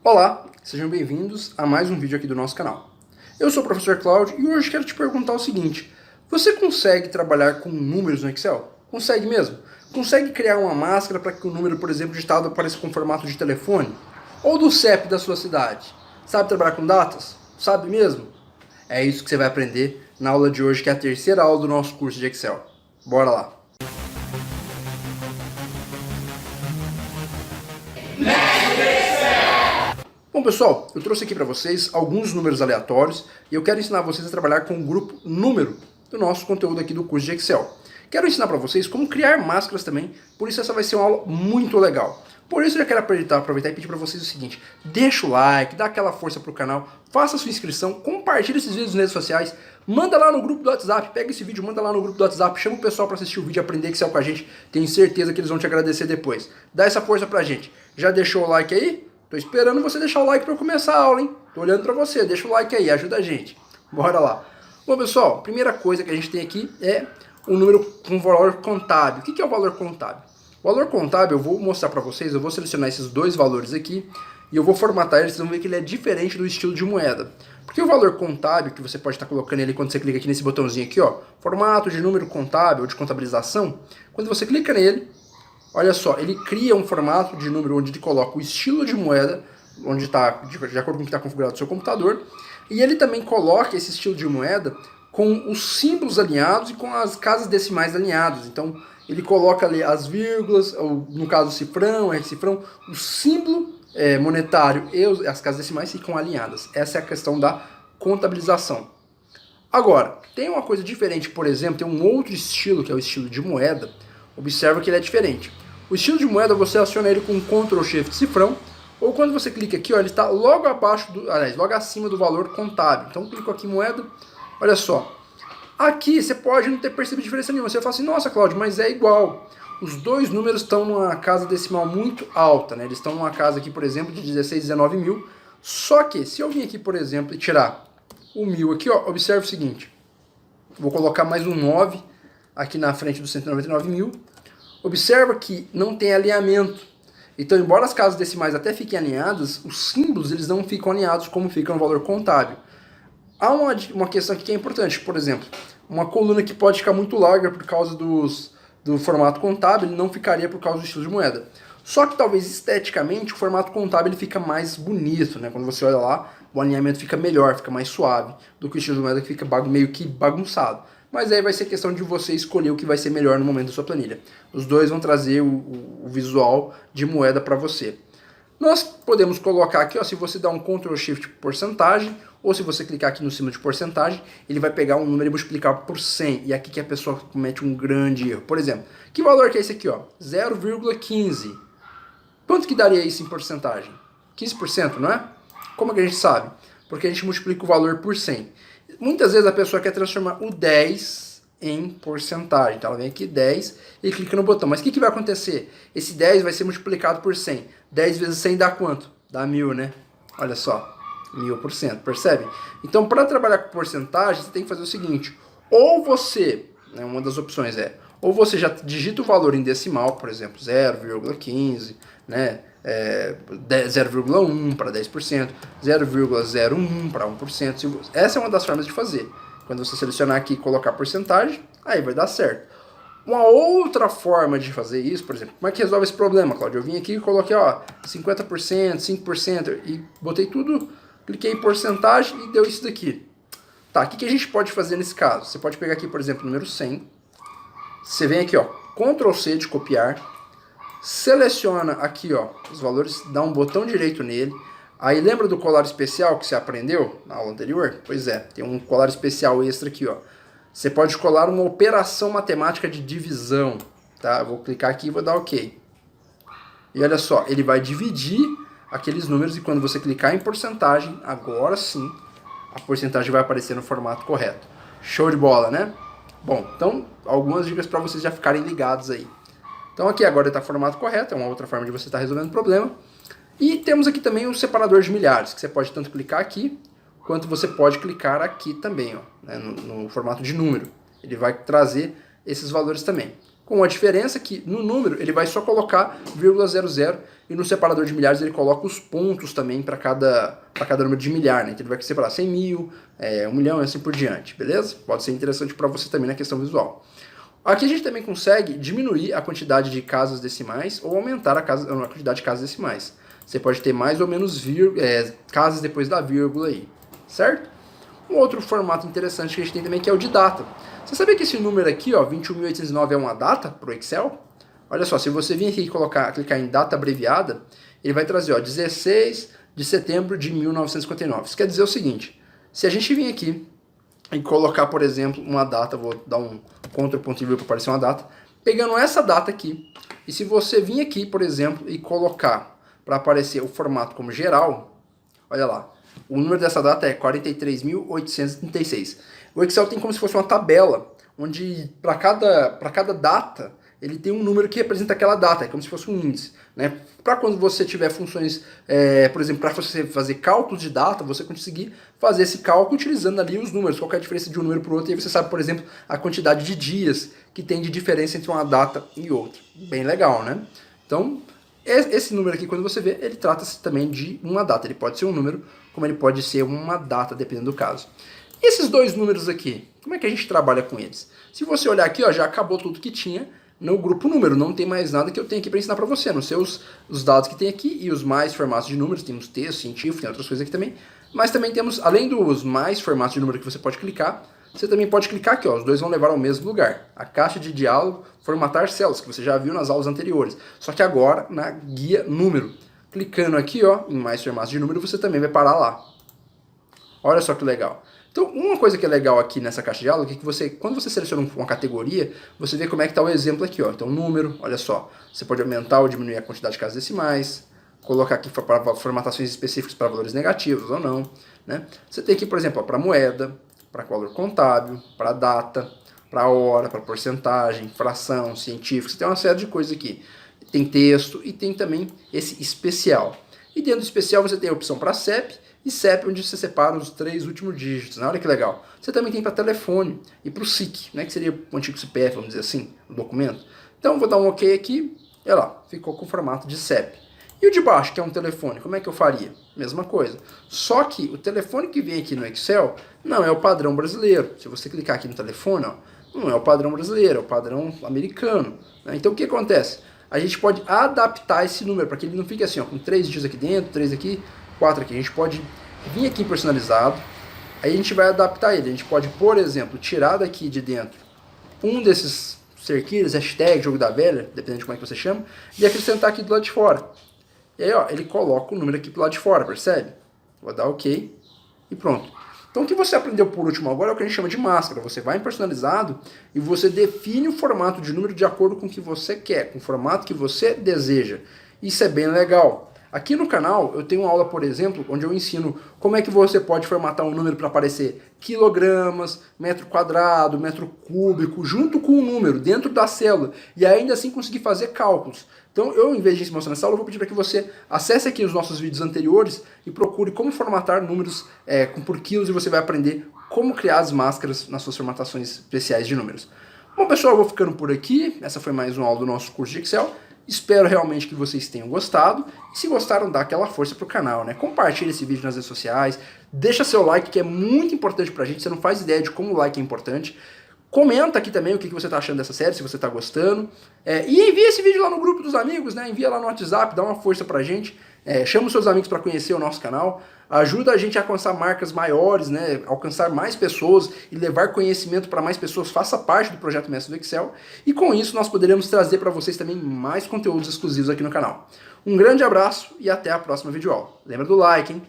Olá, sejam bem-vindos a mais um vídeo aqui do nosso canal. Eu sou o professor Cláudio e hoje quero te perguntar o seguinte: você consegue trabalhar com números no Excel? Consegue mesmo? Consegue criar uma máscara para que o número, por exemplo, digitado apareça com formato de telefone? Ou do CEP da sua cidade? Sabe trabalhar com datas? Sabe mesmo? É isso que você vai aprender na aula de hoje, que é a terceira aula do nosso curso de Excel. Bora lá! Bom pessoal, eu trouxe aqui para vocês alguns números aleatórios e eu quero ensinar vocês a trabalhar com o grupo número do nosso conteúdo aqui do curso de Excel. Quero ensinar para vocês como criar máscaras também, por isso essa vai ser uma aula muito legal. Por isso eu já quero aproveitar e pedir para vocês o seguinte: deixa o like, dá aquela força pro canal, faça a sua inscrição, compartilhe esses vídeos nas redes sociais, manda lá no grupo do WhatsApp, pega esse vídeo, manda lá no grupo do WhatsApp, chama o pessoal para assistir o vídeo e aprender Excel com a gente, tenho certeza que eles vão te agradecer depois. Dá essa força pra gente. Já deixou o like aí? Tô esperando você deixar o like para eu começar a aula, hein? Tô olhando para você, deixa o like aí, ajuda a gente. Bora lá. Bom, pessoal, primeira coisa que a gente tem aqui é um número com valor contábil. O que é o valor contábil? O valor contábil eu vou mostrar para vocês, eu vou selecionar esses dois valores aqui e eu vou formatar eles, vocês vão ver que ele é diferente do estilo de moeda. Porque o valor contábil, que você pode estar colocando ele quando você clica aqui nesse botãozinho aqui, ó, formato de número contábil ou de contabilização, quando você clica nele, olha só, ele cria um formato de número onde ele coloca o estilo de moeda, onde está de acordo com o que está configurado no seu computador, e ele também coloca esse estilo de moeda com os símbolos alinhados e com as casas decimais alinhadas. Então ele coloca ali as vírgulas, ou no caso o cifrão, R-cifrão, o símbolo monetário e as casas decimais ficam alinhadas. Essa é a questão da contabilização. Agora, tem uma coisa diferente, por exemplo, tem um outro estilo que é o estilo de moeda. Observa que ele é diferente. O estilo de moeda você aciona ele com Ctrl Shift cifrão, ou quando você clica aqui, ó, ele está logo abaixo logo acima do valor contábil. Então clico aqui em moeda, olha só. Aqui você pode não ter percebido diferença nenhuma. Você fala assim: nossa, Cláudio, mas é igual. Os dois números estão numa casa decimal muito alta, né? Eles estão numa casa aqui, por exemplo, de 16, 19 mil. Só que se eu vir aqui, por exemplo, e tirar o 1000 aqui, ó, observe o seguinte. Vou colocar mais um 9 aqui na frente dos 199 mil. Observa que não tem alinhamento. Então, embora as casas decimais até fiquem alinhadas, os símbolos eles não ficam alinhados como ficam no valor contábil. Há uma questão aqui que é importante, por exemplo, uma coluna que pode ficar muito larga por causa do formato contábil, ele não ficaria por causa do estilo de moeda. Só que talvez esteticamente o formato contábil ele fica mais bonito, né? Quando você olha lá, o alinhamento fica melhor, fica mais suave do que o estilo de moeda que fica meio que bagunçado. Mas aí vai ser questão de você escolher o que vai ser melhor no momento da sua planilha. Os dois vão trazer o visual de moeda para você. Nós podemos colocar aqui, ó, se você dá um Ctrl Shift porcentagem, ou se você clicar aqui no símbolo de porcentagem, ele vai pegar um número e multiplicar por 100. E aqui que a pessoa comete um grande erro. Por exemplo, que valor que é esse aqui, ó? 0,15. Quanto que daria isso em porcentagem? 15%, não é? Como que a gente sabe? Porque a gente multiplica o valor por 100. Muitas vezes a pessoa quer transformar o 10 em porcentagem. Então ela vem aqui 10 e clica no botão. Mas o que vai acontecer? Esse 10 vai ser multiplicado por 100. 10 vezes 100 dá quanto? Dá 1000, né? Olha só. 1000%, percebe? Então para trabalhar com porcentagem, você tem que fazer o seguinte. Ou você, né, uma das opções é, ou você já digita o valor em decimal, por exemplo, 0,15, né? 0,1 para 10%, 0,01 para 1%. Essa é uma das formas de fazer. Quando você selecionar aqui e colocar porcentagem, aí vai dar certo. Uma outra forma de fazer isso, por exemplo, como é que resolve esse problema, Cláudio? Eu vim aqui e coloquei, ó, 50%, 5% e botei tudo, cliquei em porcentagem e deu isso daqui. Tá, o que a gente pode fazer nesse caso? Você pode pegar aqui, por exemplo, o número 100. Você vem aqui, ó, Ctrl C de copiar. Seleciona aqui, ó, os valores, dá um botão direito nele. Aí lembra do colar especial que você aprendeu na aula anterior? Pois é, tem um colar especial extra aqui, ó. Você pode colar uma operação matemática de divisão, tá? Eu vou clicar aqui e vou dar OK. E olha só, ele vai dividir aqueles números e quando você clicar em porcentagem, agora sim, a porcentagem vai aparecer no formato correto. Show de bola, né? Bom, então algumas dicas para vocês já ficarem ligados aí. Então aqui agora está formato correto, é uma outra forma de você estar resolvendo o problema. E temos aqui também o separador de milhares, que você pode tanto clicar aqui, quanto você pode clicar aqui também, ó, né, no formato de número. Ele vai trazer esses valores também. com a diferença que no número ele vai só colocar 0,00 e no separador de milhares ele coloca os pontos também para cada número de milhar, né? Então ele vai separar 100 mil, 1 milhão e assim por diante, beleza? Pode ser interessante para você também na questão visual. Aqui a gente também consegue diminuir a quantidade de casas decimais ou aumentar a quantidade de casas decimais. Você pode ter mais ou menos casas depois da vírgula aí, certo? Um outro formato interessante que a gente tem também que é o de data. Você sabia que esse número aqui, ó, 21.809 é uma data para o Excel? Olha só, se você vir aqui e clicar em data abreviada, ele vai trazer, ó, 16 de setembro de 1959. Isso quer dizer o seguinte, se a gente vir aqui e colocar, por exemplo, uma data, vou dar um Ctrl+V para aparecer uma data, pegando essa data aqui, e se você vir aqui, por exemplo, e colocar para aparecer o formato como geral, olha lá, o número dessa data é 43.836. O Excel tem como se fosse uma tabela, onde para cada data ele tem um número que representa aquela data, é como se fosse um índice, né? Para quando você tiver funções, por exemplo, para você fazer cálculos de data, você conseguir fazer esse cálculo utilizando ali os números, qual é a diferença de um número para o outro, e aí você sabe, por exemplo, a quantidade de dias que tem de diferença entre uma data e outra. Bem legal, né? Então, esse número aqui, quando você vê, ele trata-se também de uma data. Ele pode ser um número, como ele pode ser uma data, dependendo do caso. E esses dois números aqui, como é que a gente trabalha com eles? Se você olhar aqui, ó, já acabou tudo que tinha no grupo número, não tem mais nada que eu tenho aqui para ensinar para você, não sei os dados que tem aqui e os mais formatos de números, temos texto, científico, tem outras coisas aqui também, mas também temos, além dos mais formatos de número que você pode clicar, você também pode clicar aqui, ó, os dois vão levar ao mesmo lugar, a caixa de diálogo, formatar células, que você já viu nas aulas anteriores, só que agora na guia número. Clicando aqui, ó, em mais formatos de número, você também vai parar lá. Olha só que legal. Então, uma coisa que é legal aqui nessa caixa de diálogo é que você, quando você seleciona uma categoria, você vê como é que está o exemplo aqui, ó. Então, número, olha só, você pode aumentar ou diminuir a quantidade de casas decimais, colocar aqui para formatações específicas para valores negativos ou não, né? Você tem aqui, por exemplo, para moeda, para valor contábil, para data, para hora, para porcentagem, fração, científico, você tem uma série de coisas aqui. Tem texto e tem também esse especial. E dentro do especial você tem a opção para CEP, e CEP onde você separa os 3 últimos dígitos, né? Olha que legal. Você também tem para telefone e para o SIC, né? Que seria o antigo CPF, vamos dizer assim, o documento. Então vou dar um OK aqui, olha lá, ficou com o formato de CEP. E o de baixo, que é um telefone, como é que eu faria? Mesma coisa. Só que o telefone que vem aqui no Excel não é o padrão brasileiro. Se você clicar aqui no telefone, ó, não é o padrão brasileiro, é o padrão americano, né? Então o que acontece? A gente pode adaptar esse número para que ele não fique assim, ó, com 3 dígitos aqui dentro, 3 aqui, 4 aqui. A gente pode vir aqui em personalizado, aí a gente vai adaptar ele. A gente pode, por exemplo, tirar daqui de dentro um desses cerquilhos, hashtag, jogo da velha, dependendo de como é que você chama, e acrescentar aqui do lado de fora. E aí, ó, ele coloca o número aqui pro lado de fora, percebe? Vou dar OK e pronto. Então o que você aprendeu por último agora é o que a gente chama de máscara. Você vai em personalizado e você define o formato de número de acordo com o que você quer, com o formato que você deseja. Isso é bem legal. Aqui no canal eu tenho uma aula, por exemplo, onde eu ensino como é que você pode formatar um número para aparecer quilogramas, metro quadrado, metro cúbico, junto com o número, dentro da célula, e ainda assim conseguir fazer cálculos. Então eu, em vez de mostrar nessa aula, eu vou pedir para que você acesse aqui os nossos vídeos anteriores e procure como formatar números por quilos, e você vai aprender como criar as máscaras nas suas formatações especiais de números. Bom, pessoal, eu vou ficando por aqui. Essa foi mais uma aula do nosso curso de Excel. Espero realmente que vocês tenham gostado. E se gostaram, dá aquela força pro canal, né? Compartilhe esse vídeo nas redes sociais. Deixa seu like, que é muito importante pra gente. Você não faz ideia de como o like é importante. Comenta aqui também o que você está achando dessa série, se você está gostando. E envia esse vídeo lá no grupo dos amigos, né? Envia lá no WhatsApp, dá uma força pra gente. Chama os seus amigos para conhecer o nosso canal. Ajuda a gente a alcançar marcas maiores, né? Alcançar mais pessoas e levar conhecimento para mais pessoas. Faça parte do projeto Mestre do Excel. E com isso nós poderemos trazer para vocês também mais conteúdos exclusivos aqui no canal. Um grande abraço e até a próxima videoaula. Lembra do like, hein?